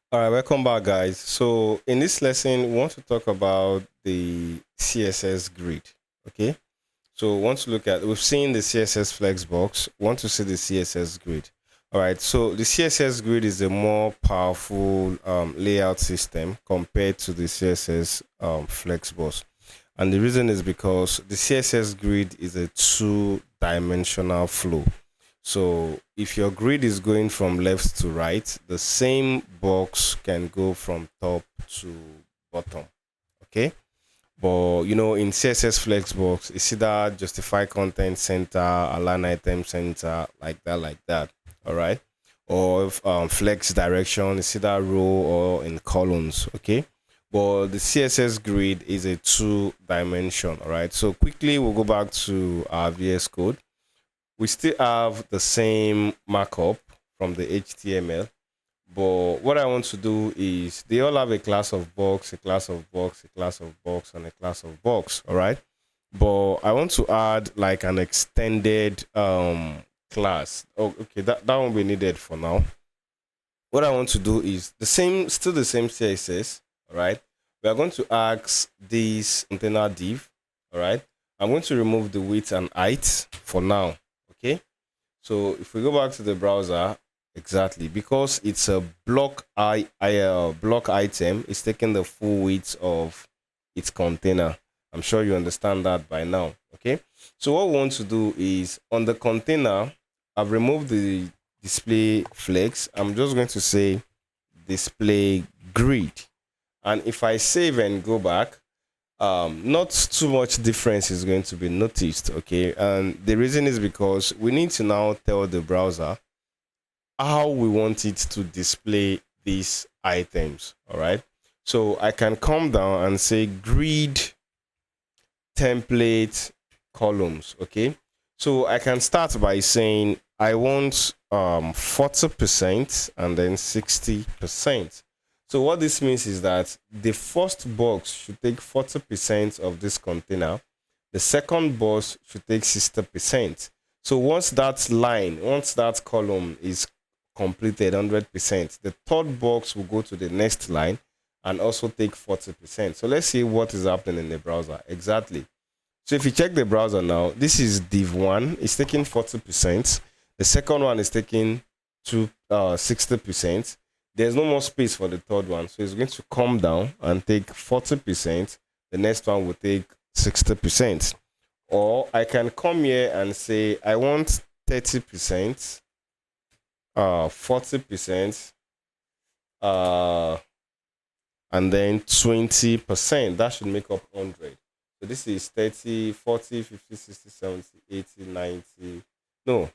All right, welcome back, guys. So, in this lesson, we want to talk about the CSS grid. Okay, so we want to look at we've seen the CSS Flexbox. We want to see the CSS grid. All right, so the CSS grid is a more powerful layout system compared to the CSS Flexbox, and the reason is because the CSS grid is a two-dimensional flow. So if your grid is going from left to right, the same box can go from top to bottom. Okay. But in CSS Flexbox, it's either justify content center, align item center, like that. All right. Or if, flex direction, it's either row or in columns. Okay. But the CSS grid is a two dimension. All right. So quickly, we'll go back to our VS Code. We still have the same markup from the HTML, but what I want to do is they all have a class of box, a class of box, a class of box, and a class of box. All right. But I want to add like an extended class. Oh, okay, that won't be needed for now. What I want to do is still the same CSS. All right. We are going to ask this container div. All right. I'm going to remove the width and height for now. Okay. So if we go back to the browser, exactly, because it's a block item, it's taking the full width of its container. I'm sure you understand that by now. Okay. So what we want to do is on the container, I've removed the display flex. I'm just going to say display grid. And if I save and go back, not too much difference is going to be noticed. Okay, and the reason is because we need to now tell the browser how we want it to display these items. All right, so I can come down and say grid template columns. Okay, so I can start by saying I want 40% and then 60%. So what this means is that the first box should take 40% of this container. The second box should take 60%. So once that column is completed 100%, the third box will go to the next line and also take 40%. So let's see what is happening in the browser. Exactly. So if you check the browser now, this is div 1, it's taking 40%. The second one is taking 60%. There's no more space for the third one. So it's going to come down and take 40%. The next one will take 60%. Or I can come here and say, I want 30%, 40%, and then 20%. That should make up 100. So this is 30, 40, 50, 60, 70, 80, 90. No,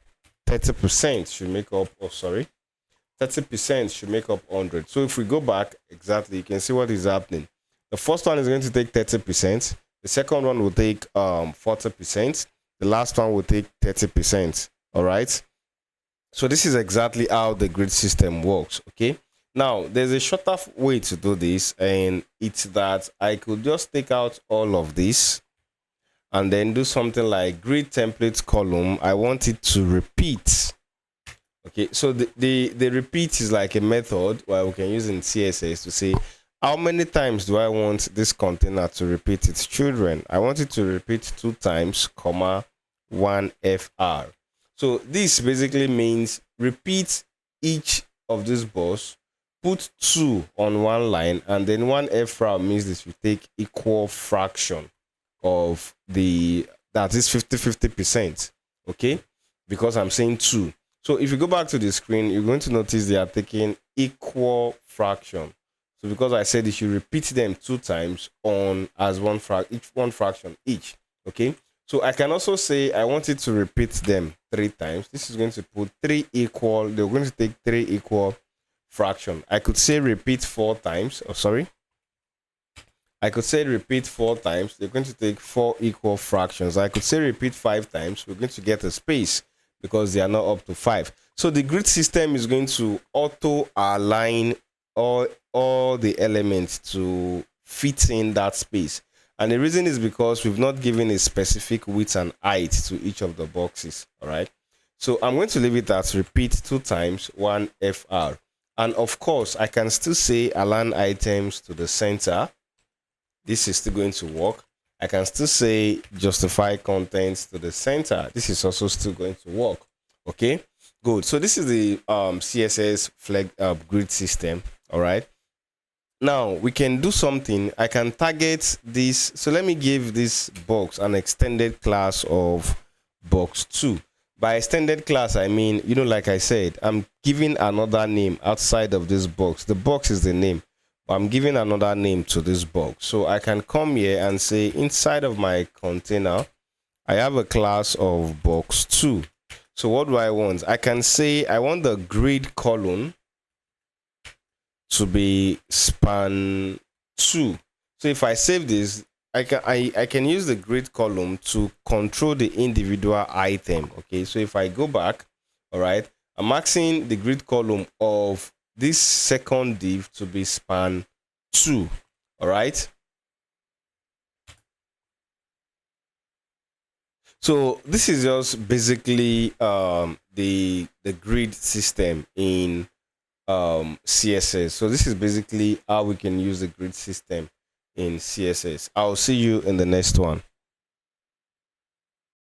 30% should make up, 30% should make up 100. So if we go back, exactly, you can see what is happening. The first one is going to take 30%. The second one will take 40%. The last one will take 30%. All right. So this is exactly how the grid system works. Okay. Now, there's a shorter way to do this, and it's that I could just take out all of this and then do something like grid template column. I want it to repeat. Okay, so the repeat is like a method where we can use in CSS to say how many times do I want this container to repeat its children. I want it to repeat 2 times, comma 1 fr. So this basically means repeat each of these bars, put 2 on one line, and then 1 fr means this will take equal fraction of that is 50-50%. Okay, because I'm saying 2. So if you go back to the screen, you're going to notice they are taking equal fraction. So because I said you should repeat them 2 times on as one fraction each. Okay. So I can also say I want it to repeat them 3 times. This is going to put 3 equal. They're going to take 3 equal fraction. I could say repeat 4 times. I could say repeat 4 times. They're going to take 4 equal fractions. I could say repeat 5 times. We're going to get a space because they are not up to 5. So the grid system is going to auto align all the elements to fit in that space. And the reason is because we've not given a specific width and height to each of the boxes. All right. So I'm going to leave it as repeat 2 times 1 fr. And of course, I can still say align items to the center. This is still going to work. I can still say justify contents to the center. This is also still going to work. Okay, good. So this is the CSS flag grid system. All right. Now we can do something. I can target this. So let me give this box an extended class of box 2. By extended class, I mean, like I said, I'm giving another name outside of this box. The box is the name. I'm giving another name to this box. So I can come here and say inside of my container, I have a class of box 2. So what do I want? I can say I want the grid column to be span 2. So if I save this, I can use the grid column to control the individual item. Okay, so if I go back, all right, I'm asking the grid column of this second div to be span 2. All right. So this is just basically the grid system in CSS. So this is basically how we can use the grid system in CSS. I'll see you in the next one.